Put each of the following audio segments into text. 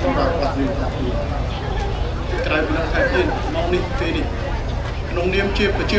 សម្រាប់អត់មានថាពីក្រៅពីនោះថែមទៀតមកនេះពេលនេះក្នុងនាមជាប្រជា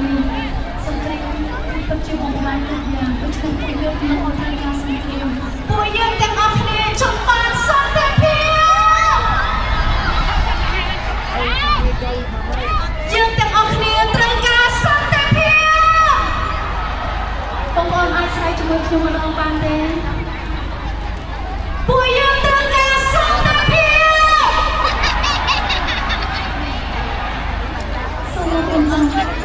នេះសំគ្រាមពិតជាបំផ្លាញគ្រប់យ៉ាងដូច្នេះពួកយើងមិនអត់ត្រូវការសំគ្រាមពួកយើងទាំងអស់គ្នាចង់បានសន្តិភាពយើងទាំងអស់គ្នាត្រូវការសន្តិភាពបងប្អូនអាចស្រែកជាមួយខ្ញុំម្ដងបានទេពួកយើងត្រូវការសន្តិភាពសូមអរគុណចា៎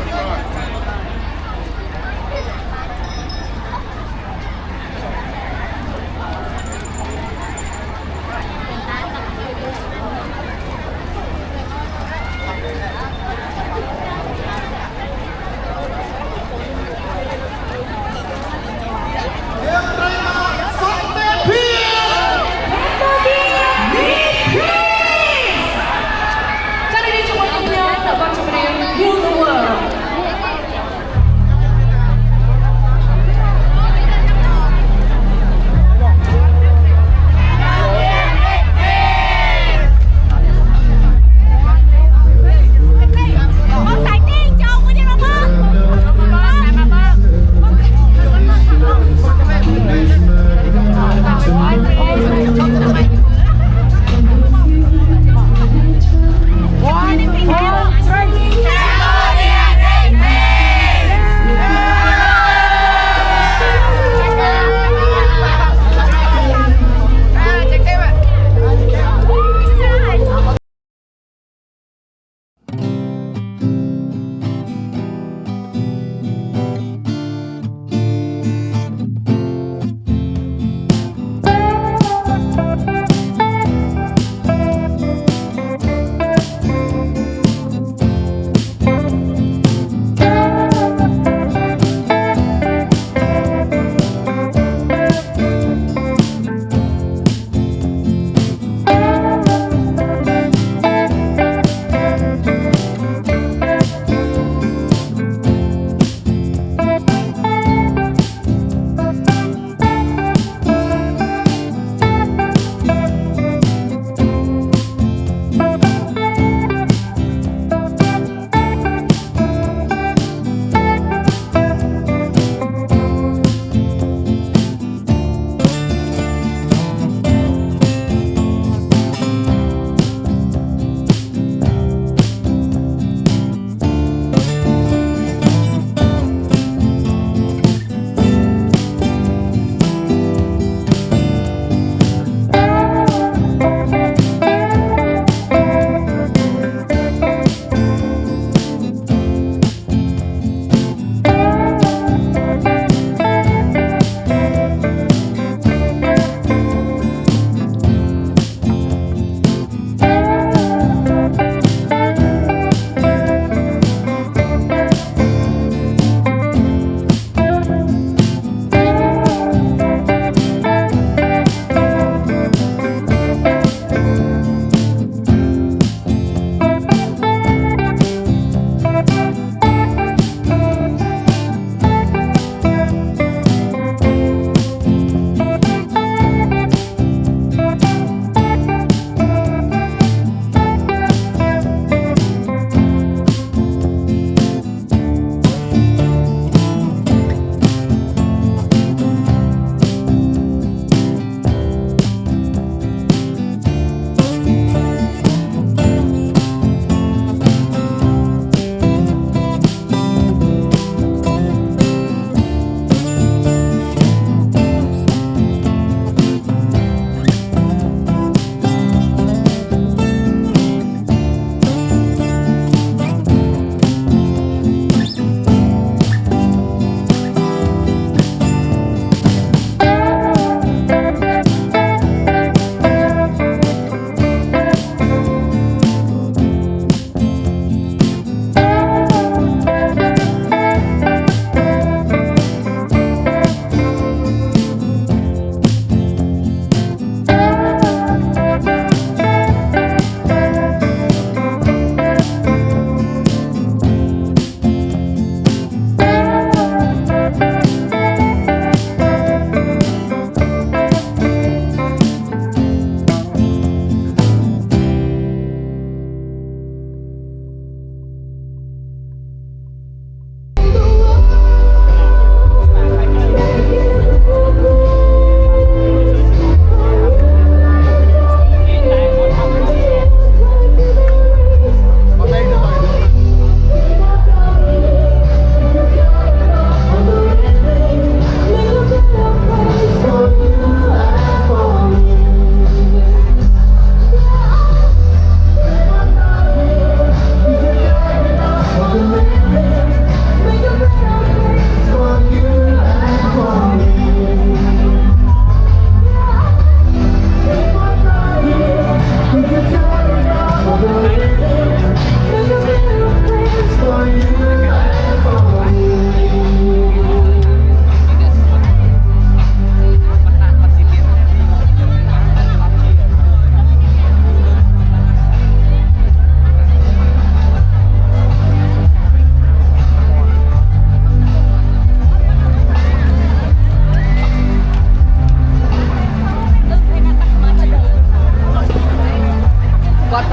យើងត្រូវ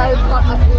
អ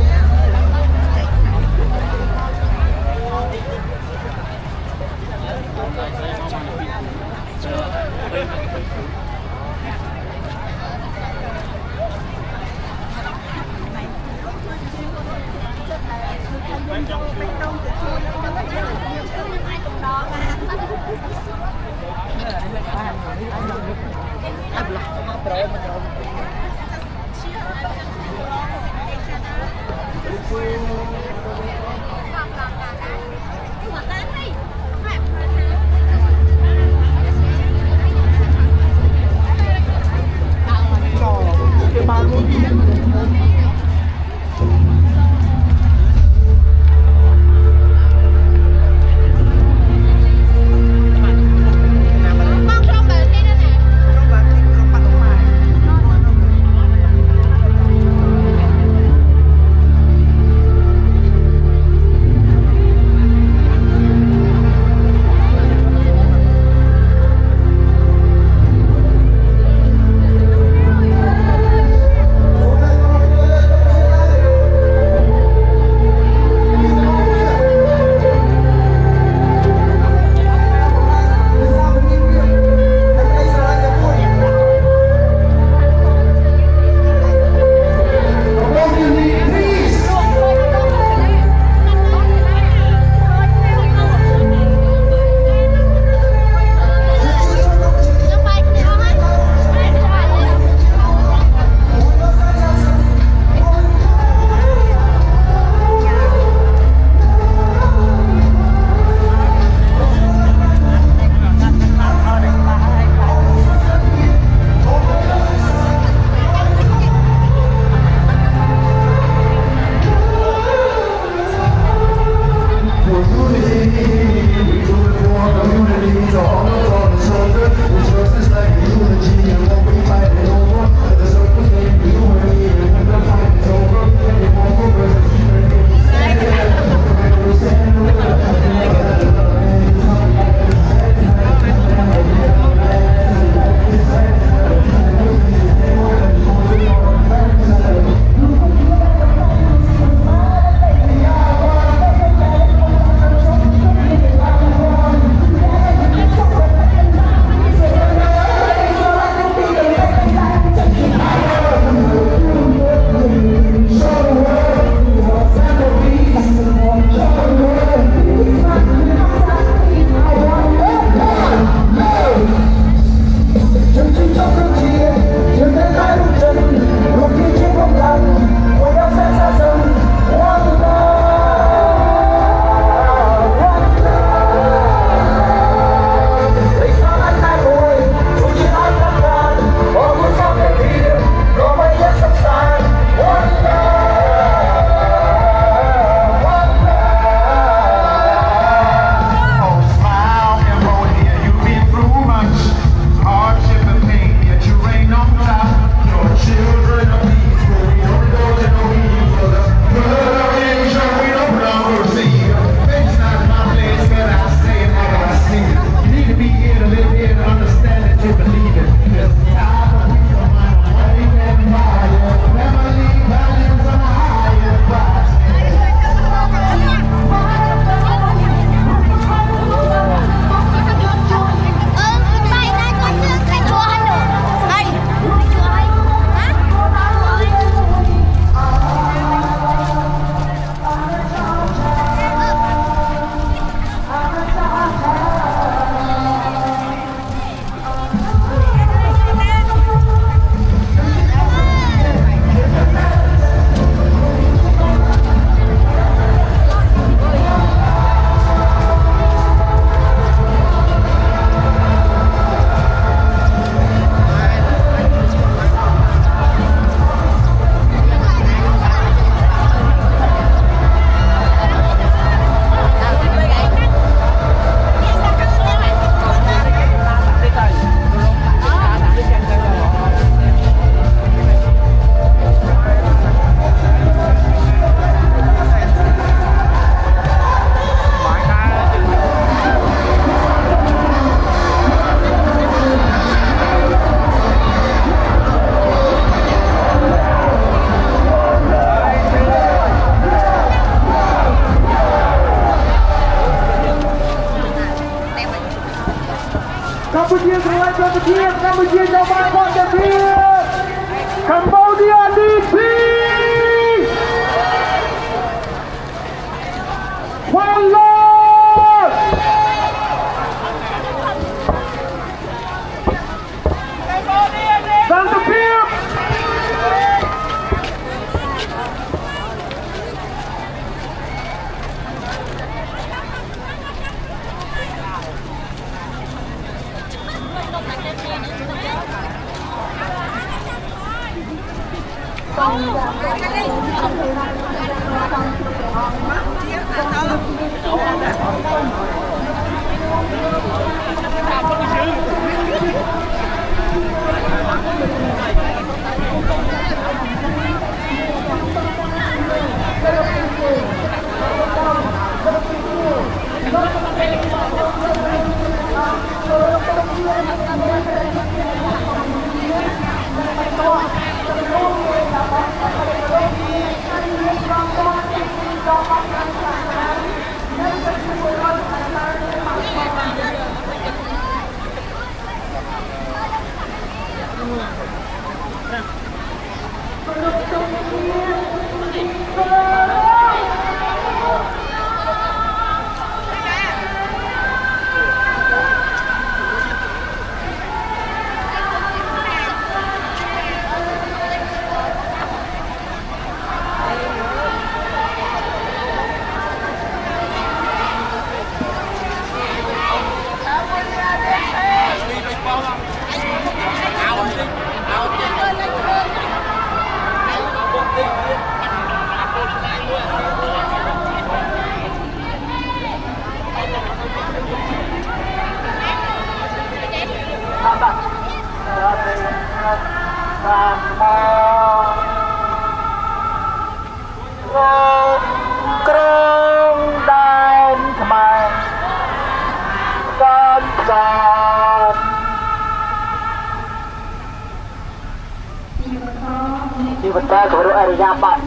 ជីវិតតែក៏រអរិយាប័ត្រ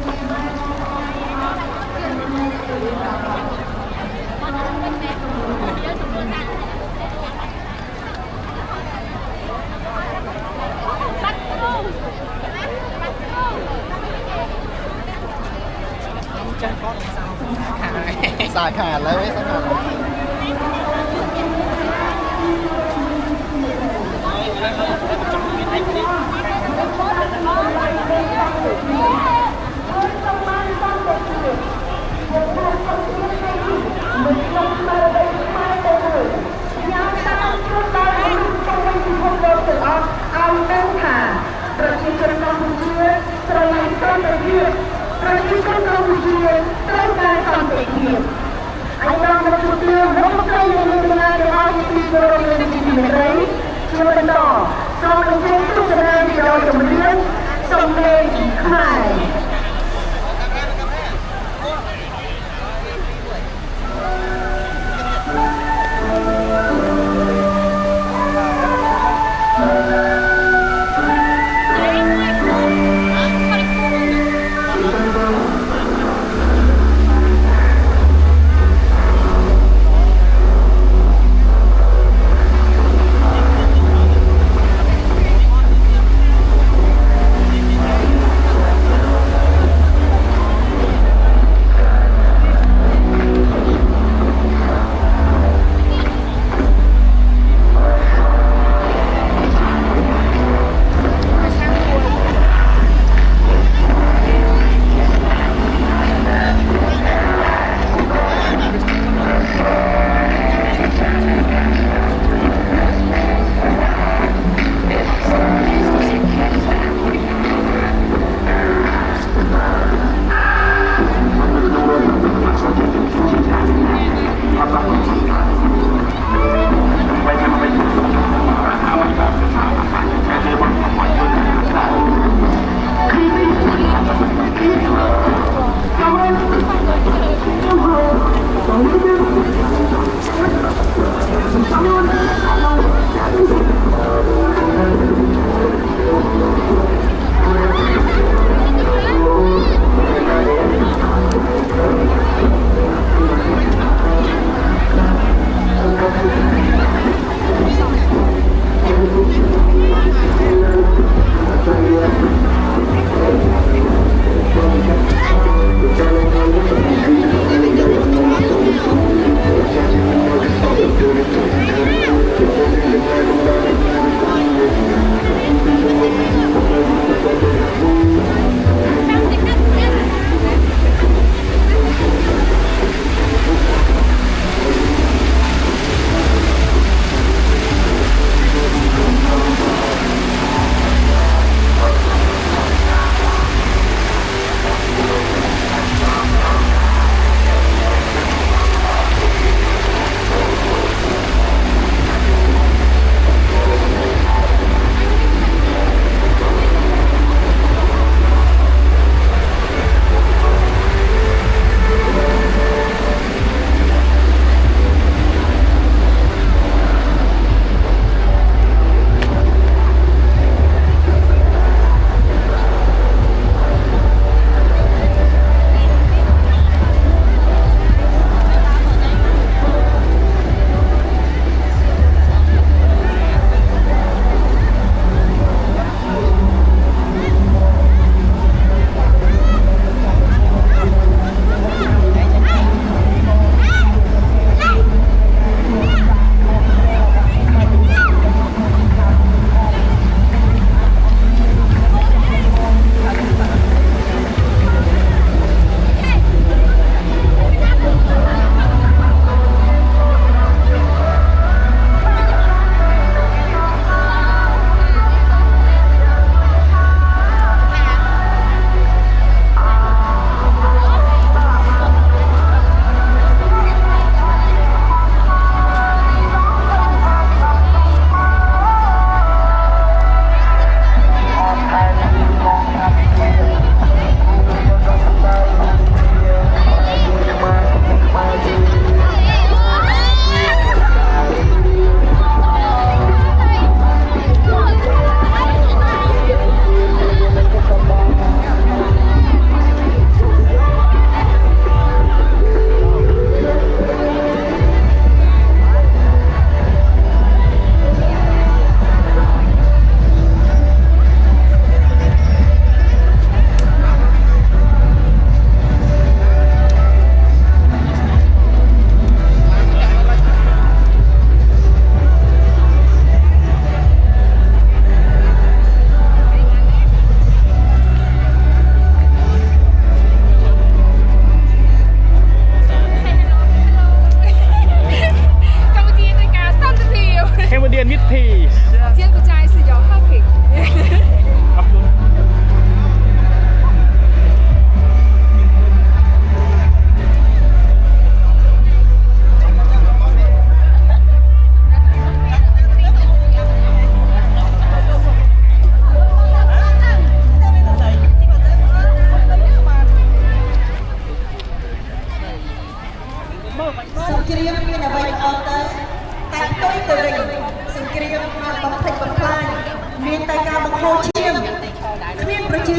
สายขาดเลยสายขาดប្រជាជនកម្ពុជាស្រឡាញ់សន្តិភាពប្រជាជនកម្ពុជាត្រូវការសន្តិភាពអាយដល់មកជួបលោកស្រីនៅក្នុងការរបស់ទីក្រុងនៃទីមេត្រីជាបន្តសូមអញ្ជើញទស្សនាវីដេអូចម្រៀងសំឡេងខ្មែរ អ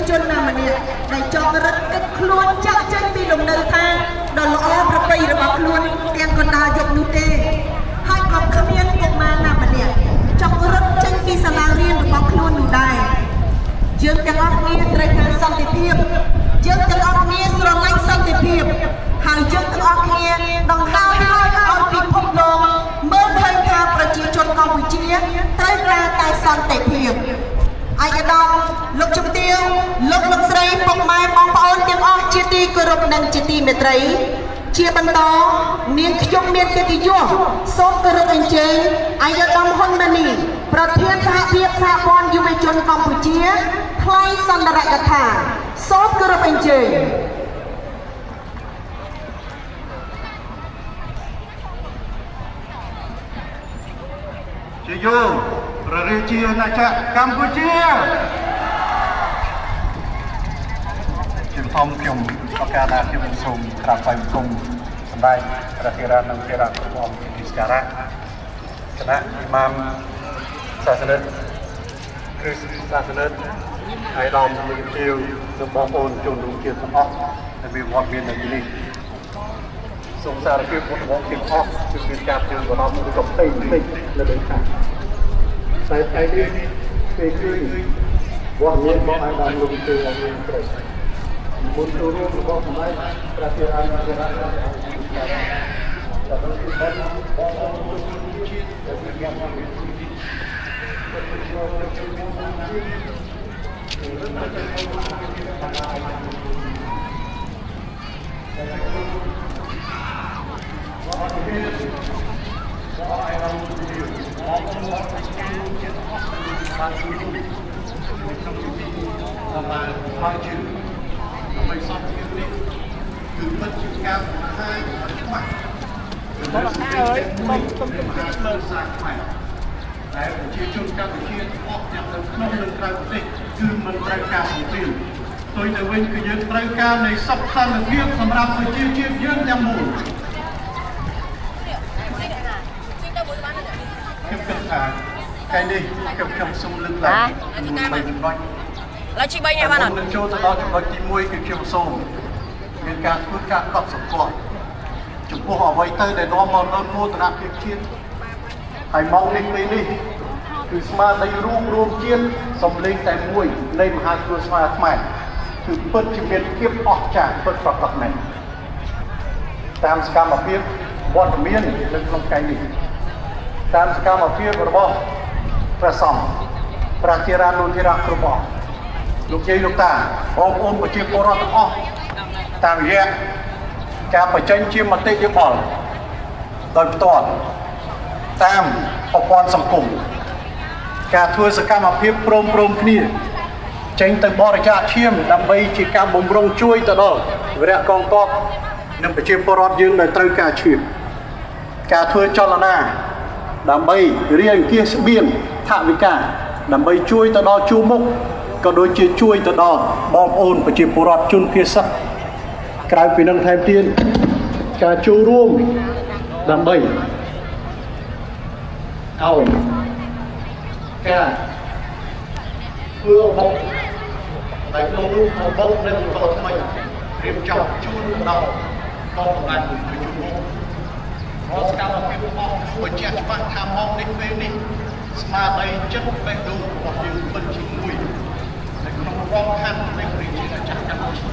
ជនណាម្នាក់ដែលចង់រឹតគិតខ្លួនចាក់ចេញពីលំនៅឋានដ៏ល្អប្រពៃរបស់ខ្លួនទាំងកណ្ដាលយប់នោះទេហើយក៏គ្មានកុមារណាម្នាក់ចង់រឹតចេញពីសាលារៀនរបស់ខ្លួននោះដែរយើងទាំងអស់គ្នាត្រូវការសន្តិភាពយើងទាំងអស់គ្នាស្រឡាញ់សន្តិភាពហើយយើងទាំងអស់គ្នាដង្ហែឲ្យពិភពលោកមើលឃើញថាប្រជាជនកម្ពុជាត្រូវការតែសន្តិភាពអាយដាមលោកជំទាវលោកស្រីពុកម៉ែបងប្អូនទាំងអស់ជាទីគោរពនិងជាទីមេត្រីជាបន្តនាងខ្ញុំមានកិត្តិយសសូមគោរពអញ្ជើញអាយដាមហ៊ុនម៉ាណីប្រធានសហភាពសហព័ន្ធយុវជនកម្ពុជាថ្លែងសន្ទរកថាសូមគោរពអញ្ជើញជាយោព្រះរាជាណាចក្រកម្ពុជាជាធំខ្ញុំប្រកាសថាខ្ញុំសូមក្រាបថ្វាយបង្គំសម្ដេចព្រះធេរៈនិងធេរៈរបស់ទីសក្ការៈគណៈអ៊ីម៉ាមសាសនិកគ្រិស្តសាសនិកអាយដាមលោកជាវនិងបងប្អូនជនរួមជាតិទាំងអស់ដែលមានវត្តមាននៅទីនេះសូមសារភាពវត្តមានទាំងអស់គឺមានការព្រៀងបារម្ភឬក៏ផ្ទៃពេកនៅលើខាងតែថ្ងៃនេះពេលឃើញវត្តមានរបស់អាយដាមលោកជាវឲ្យមានប្រេះមុនចូលរួមរបស់សម្ដេចព្រះធេរៈនិងធេរៈរបស់ទីសក្ការៈដើម្បីគឺបានបងប្អូនជនជាតិដែលមានវត្តមានហើយជាដើម្បីសពគ្នានេះគឺពិតជាការបង្ហាញច្បាស់ដល់ហើយខ្ញុំសូមជម្រាបសាខ្មៅតែប្រជាជនកម្ពុជាអស់ទាំងនៅក្នុងនិងក្រៅប្រទេសគឺមិនត្រូវការសង្គ្រាមផ្ទុយទៅវិញគឺយើងត្រូវការនៃសុខសន្តិភាពសម្រាប់ប្រជាជាតិយើងទាំងមូលខ្ញុំគិតថាថ្ងៃនេះខ្ញុំសូមលើកឡើង3ចំណុចឡើយជី3នាក់បានអត់នឹងចូលទៅដល់ចំណុចទី1គឺខ្ញុំសូមមានការធ្វើការកត់សម្គាល់ចំពោះអ្វីទៅដែលនាំមកនូវមោទនភាពជាតិហើយមកនេះពេលនេះគឺស្មារតីរួមជាតិសម្លេងតែមួយនៃមហាគ្រួសារខ្មែរគឺពិតជាមានភាពអស្ចារ្យពិតប្រាកដមែនតាមសកម្មភាពវត្តមាននៅក្នុងថ្ងៃនេះតាមសកម្មភាពរបស់ព្រះសង្ឃព្រះធេរៈលោកធេរៈគ្រប់អង្គលោកយាយលោកតាបងប្អូនប្រជាពលរដ្ឋទាំងអស់តាមរយៈការបញ្ចេញជាមតិយោបល់ដោយផ្ទាល់តាមប្រព័ន្ធសង្គមការធ្វើសកម្មភាពព្រមគ្នាចេញទៅបរិច្ចាគឈាមដើម្បីជាការបំរុងជួយទៅដល់វីរៈកងទ័ពនិងប្រជាពលរដ្ឋយើងដែលត្រូវការឈាមការធ្វើចលនាដើម្បីរៀបអង្គាសស្បៀងថវិកាដើម្បីជួយទៅដល់ជួរមុខក៏ដូចជាជួយទៅដល់បងប្អូនប្រជាពលរដ្ឋជនភៀសសិស្សក្រៅពីនឹងថែមទៀតការចូលរួមដើម្បីឲ្យការធ្វើរបបដែលក្នុងនោះរបបនៅបន្តថ្មីរៀបចំជួយដល់កងកម្លាំងប្រជាជនរាល់សកម្មភាពរបស់បញ្ជាក់ច្បាស់ថាមកនេះពេលនេះស្មារតីចិត្តបេះដូងរបស់យើងពិតជាមួយនៅក្នុងរដ្ឋខណ្ឌនៃប្រជាជាតិចាស់កម្ពុជា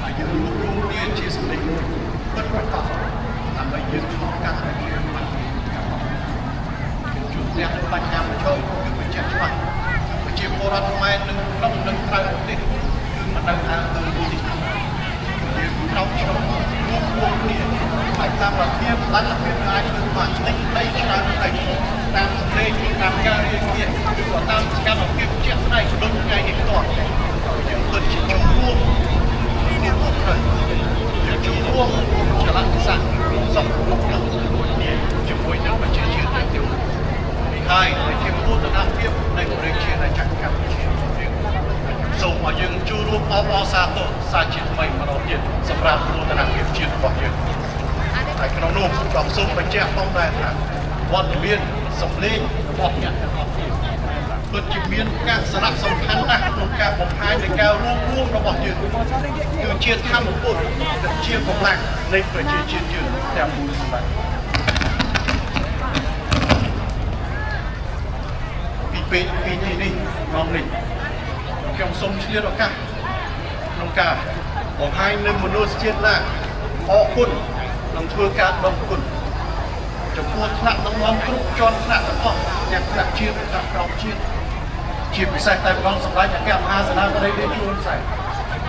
ហើយយើងរួមគ្នាជាសម្លេងពិតប្រាកដដើម្បីយើងឆ្លងកាត់វិបត្តិជួបអ្នកបញ្ហាប្រឈមគឺបញ្ជាក់ច្បាស់ប្រជាពលរដ្ឋខ្មែរនឹងក្នុងនិងក្រៅប្រទេសគឺមិនដឹងថាទៅទីនេះយើងក្រោកឆ្លងរួមគ្នាហើយតាមរដ្ឋាភិបាលអាចធ្វើបានឆ្លៃដីច្រើនតែតាមសម្លេងតាមការរៀបរៀងឬក៏តាមសកម្មភាពជាក់ស្ដែងដូចថ្ងៃនេះផ្ទាល់យើងពិតជាចូលរួមគ្នាមកត្រូវយើងចូលរួមចលនាសាស្ត្រសង្គមក្នុងជាមួយនឹងប្រជាជាតិទាំងមូលនេះហើយជាមោទនភាពនៃប្រជាជាតិចក្រកម្ពុជាសូមឲ្យយើងចូលរួមអបអរសាទរសាជាថ្មីម្ដងទៀតសម្រាប់មោទនភាពជាតិរបស់យើងហើយក្នុងនោះក៏សូមបញ្ជាក់ផងដែរថាវត្តមានសម្លេងរបស់អ្នកទាំងអស់គ្នា ពិតជាមានការសារៈសំខាន់ណាស់ក្នុងការបំផាញនៃការរួមរបស់យើងគឺជាធម្មពលជាកម្លាំងនៃប្រជាជាតិយើងទាំងមូលសម្រាប់ពីទីនេះក្នុងនេះខ្ញុំសូមឆ្លៀតឱកាសក្នុងការបង្ហាញនៅមនុស្សជាតិណាអរគុណនិងធ្វើការដឹងគុណចំពោះថ្នាក់ដឹកនាំគ្រប់ជាន់ថ្នាក់ទាំងអស់ទាំងថ្នាក់ជាតិនិងក្រោមជាតិជាពិសេសតែម្ដងសម្ដេចអគ្គមហាសេនាបតីជួនសែន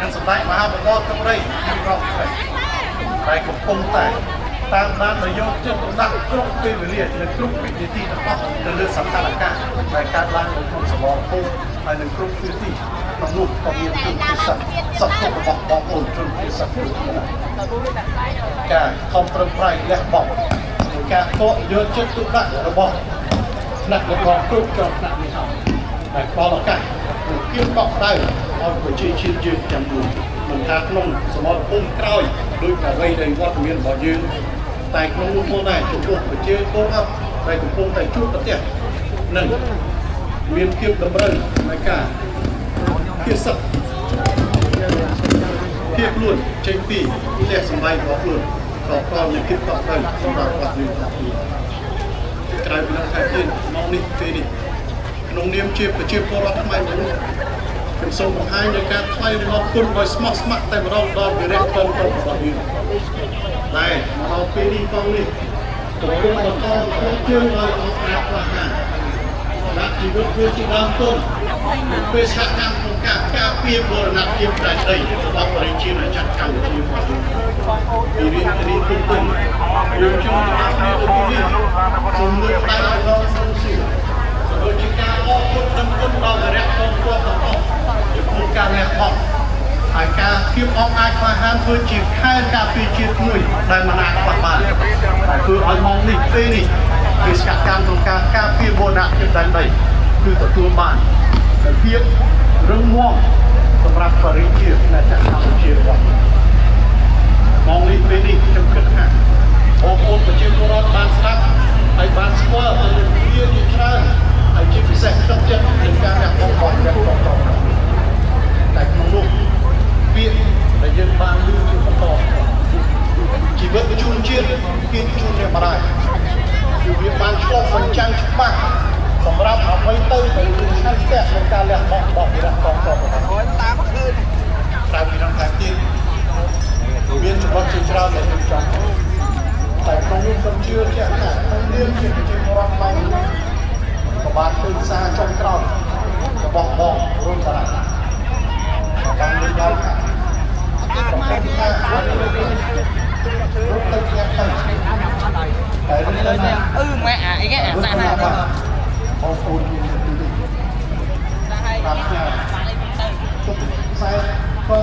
និងសម្ដេចមហាបវរទឹកដីទីក្រុងព្រៃតែកំពុងតែតាមដាននយោបាយចិត្តដាក់គ្រប់ពេលវេលានិងគ្រប់វិធានទាំងអស់ទៅលើសកម្មភាពដែលកើតឡើងនៅក្នុងសមរភូមិហើយនឹងគ្រប់វិធីក្នុងនោះក៏មានជនពិសេសសពរបស់បងប្អូនជនពិសេសគ្រប់គ្នាការខំប្រឹងប្រែងលះបង់ក្នុងការកកយកចិត្តទុកដាក់របស់ថ្នាក់ដឹកនាំគ្រប់ជាន់ថ្នាក់នេះហើយតែផ្ដល់ឱកាសគៀបកក់ដៅឲ្យប្រជាជាតិយើងទាំងមូលមិនថាក្នុងសមរភូមិក្រោយដោយអ្វីដែលវត្តមានរបស់យើងតែក្នុងនោះផងដែរចំពោះប្រជាពលរដ្ឋដែលកំពុងតែជួបប្រទះនឹងមានភាពតម្រូវនៃការភាសឹកភាពខ្លួនចេញពីផ្ទះសម្បែងរបស់ខ្លួនក៏ផ្ដល់នូវភាពកក់ក្ដៅសម្រាប់គាត់យើងទាំងមូលក្រៅពីនោះថាទៀតមកនេះពេលនេះក្នុងនាមជាប្រជាពលរដ្ឋខ្មែរមួយនោះខ្ញុំសូមបង្ហាញនៅការថ្លែងអំណរគុណដោយស្មោះស្ម័គ្រតែម្ដងដល់វីរៈកងទ័ពរបស់យើងដែលមកដល់ពេលនេះផងនេះកំពុងបន្តក្នុងជើងឲ្យអស់អាចខ្លះណាស់ដាក់ជីវិតធ្វើជាដើមទុនពេលសហកម្មក្នុងការការពារបូរណភាពដែនដីរបស់ប្រជាជាតិកម្ពុជារបស់យើងពីរៀនពីគុំគុំយើងជួបតាមគ្នាទៅទីនេះសូមលើកដៃឲ្យដល់សូមសួរដូចជាការអរគុណដល់គុណដល់វីរៈកងទ័ពទាំងអស់ចំពោះការលះបង់ហើយការភាពអង់អាចក្លាហានធ្វើជាខែលការពារជាតិមួយដែលមិនអាចខ្វះបានហើយធ្វើឲ្យមកនេះពេលនេះវាសកម្មក្នុងការការពារបូរណភាពដែនដីគឺទទួលបាននូវភាពរឹងមាំសម្រាប់បរិយាកាសនៃកម្ពុជារបស់មកនេះពេលនេះខ្ញុំគិតថាបងប្អូនប្រជាពលរដ្ឋបានស្ដាប់ហើយបានស្គាល់អំពីវាជាច្រើនហើយជាពិសេសទឹកចិត្តនៃការលះបង់របស់អ្នកគ្រប់គ្រងតែក្នុងនោះពាក្យដែលយើងបានលើកជាបន្តជីវិតជួនជាតិគេជួនអ្នកម្ដាយគឺវាបានឆ្លុះបញ្ចាំងច្បាស់សម្រាប់អ្វីទៅដែលយើងឆាន់ផ្ទះក្នុងការលះបង់របស់វីរៈកងទ័ពរបស់តាមឃើញក្រៅពីនោះតែទៀតមានចំណុចជាច្រើនដែលយើងចង់តែក្នុងនោះខ្ញុំជឿជាក់ថាក្នុងនាមជាប្រជាពលរដ្ឋខ្មែរក៏បានឃើញសារចុងក្រោយរបស់បងរុនតារាបានលើកដល់ថាប្រកាសថារត់ទៅផ្ទះទៅតែរត់ទៅម៉ែអាអីគេអាសាណាបងប្អូនយើងទីនេះតាមផ្ទះទុកខ្សែក៏